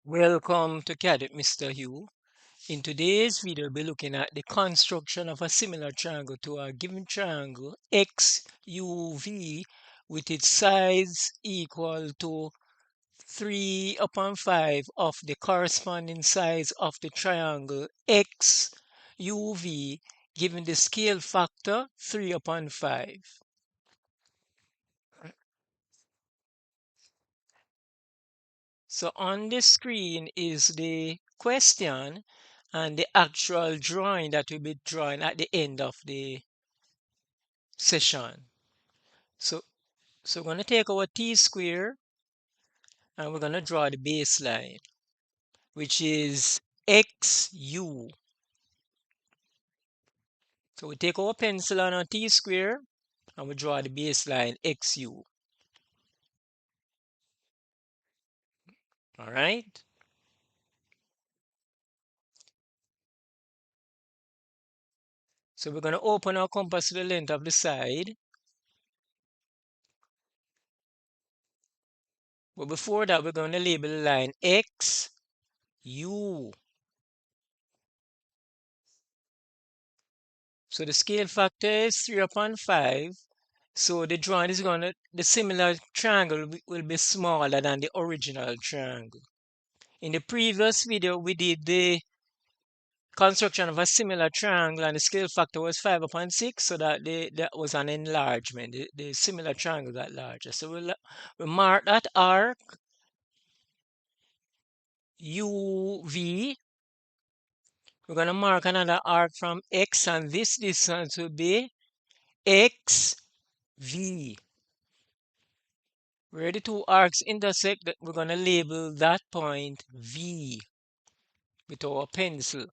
Welcome to CAD with Mr. Hugh. In today's video, we'll be looking at the construction of a similar triangle to a given triangle XUV with its sides equal to 3 upon 5 of the corresponding sides of the triangle XUV given the scale factor 3 upon 5. So on the screen is the question and the actual drawing that will be drawn at the end of the session. So, we're going to take our t-square and we're going to draw the baseline, which is XU. So we take our pencil on our t-square and we draw the baseline XU. All right. So we're going to open our compass to the length of the side. But before that, we're going to label the line XU. So the scale factor is 3 upon 5. So the drawing is going to, the similar triangle will be smaller than the original triangle. In the previous video, we did the construction of a similar triangle and the scale factor was 5 upon 6. So that that was an enlargement. The similar triangle got larger. So we'll mark that arc UV. We're going to mark another arc from X, and this distance will be XV. Where the two arcs intersect, we're going to label that point V with our pencil.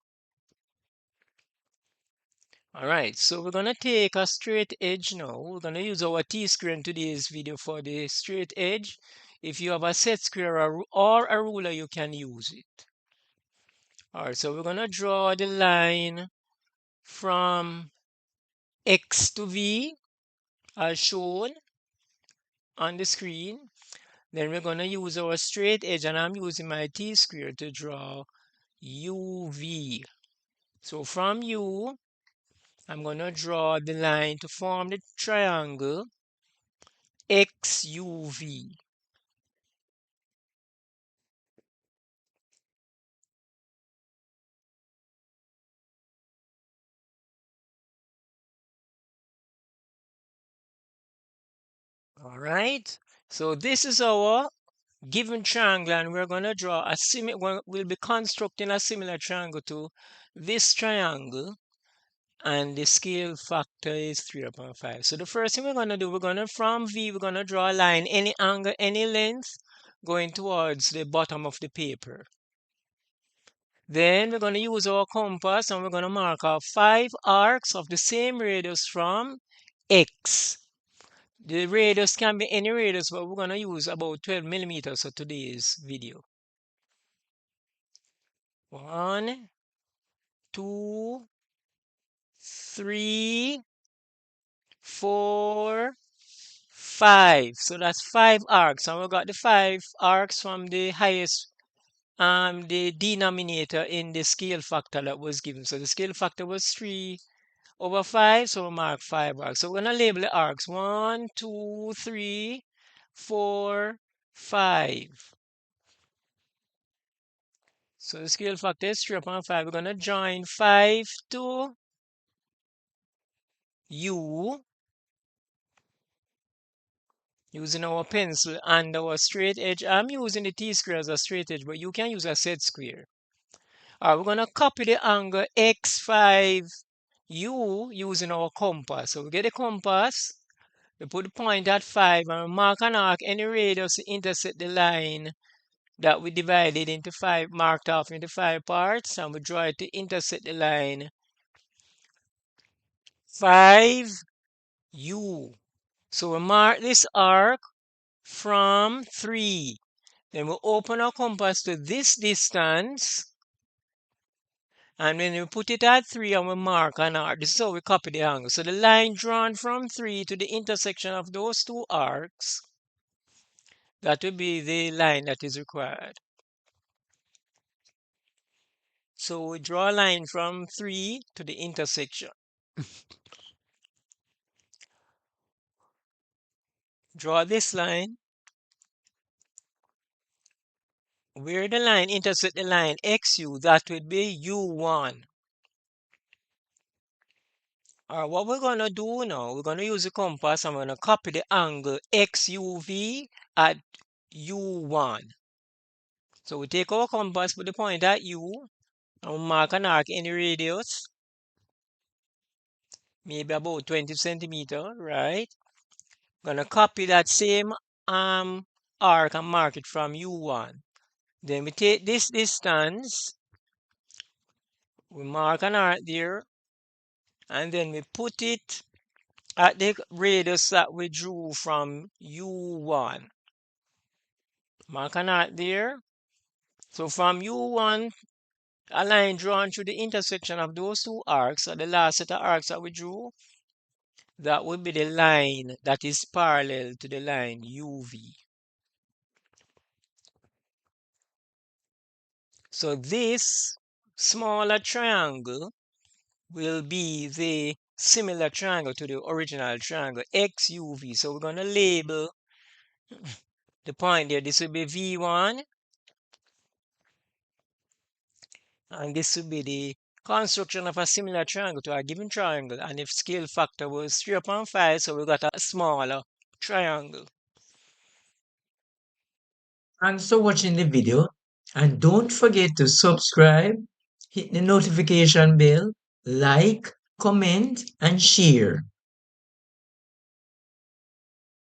All right, so we're going to take a straight edge now. We're going to use our T-square in today's video for the straight edge. If you have a set square or a ruler, you can use it. All right, so we're going to draw the line from X to V as shown on the screen. Then we're going to use our straight edge, and I'm using my T-square to draw UV. So from U, I'm going to draw the line to form the triangle XUV. All right. So this is our given triangle, and we're going to draw a similar, we'll be constructing a similar triangle to this triangle, and the scale factor is 3 upon 5. So the first thing we're going to do, from V, we're going to draw a line, any angle, any length, going towards the bottom of the paper. Then we're going to use our compass and we're going to mark out 5 arcs of the same radius from X. The radius can be any radius, but we're going to use about 12 millimeters for today's video. 1, 2, 3, 4, 5. So that's 5 arcs. And we got the 5 arcs from the highest the denominator in the scale factor that was given. So the scale factor was 3 over 5, so we'll mark 5 arcs. So we're going to label the arcs 1, 2, 3, 4, 5. So the scale factor is 3 upon 5. We're going to join 5 to U using our pencil and our straight edge. I'm using the T-square as a straight edge, but you can use a set square. All right, we're going to copy the angle X5U using our compass. So we get the compass, we put the point at 5 and mark an arc, any radius to intersect the line that we divided into 5, marked off into 5 parts, and we draw it to intersect the line 5U. So we mark this arc from 3. Then we open our compass to this distance, and when we put it at 3 and we mark an arc, this is how we copy the angle. So the line drawn from 3 to the intersection of those two arcs, that will be the line that is required. So we draw a line from 3 to the intersection. Draw this line. Where the line intersects the line XU, that would be U1. Alright, what we're going to do now, we're going to use the compass. I'm going to copy the angle XUV at U1. So we take our compass, put the point at U, and we mark an arc in the radius, maybe about 20 centimeter, right? Gonna copy that same arc and mark it from U1. Then we take this distance, we mark an arc there, and then we put it at the radius that we drew from U1. Mark an arc there. So from U1, a line drawn through the intersection of those two arcs, or the last set of arcs that we drew, that would be the line that is parallel to the line UV. So this smaller triangle will be the similar triangle to the original triangle, XUV. So we're going to label the point there. This will be V1, and this will be the construction of a similar triangle to a given triangle. And if scale factor was 3.5, so we got a smaller triangle. Thanks for watching the video, and don't forget to subscribe, hit the notification bell, like, comment, and share.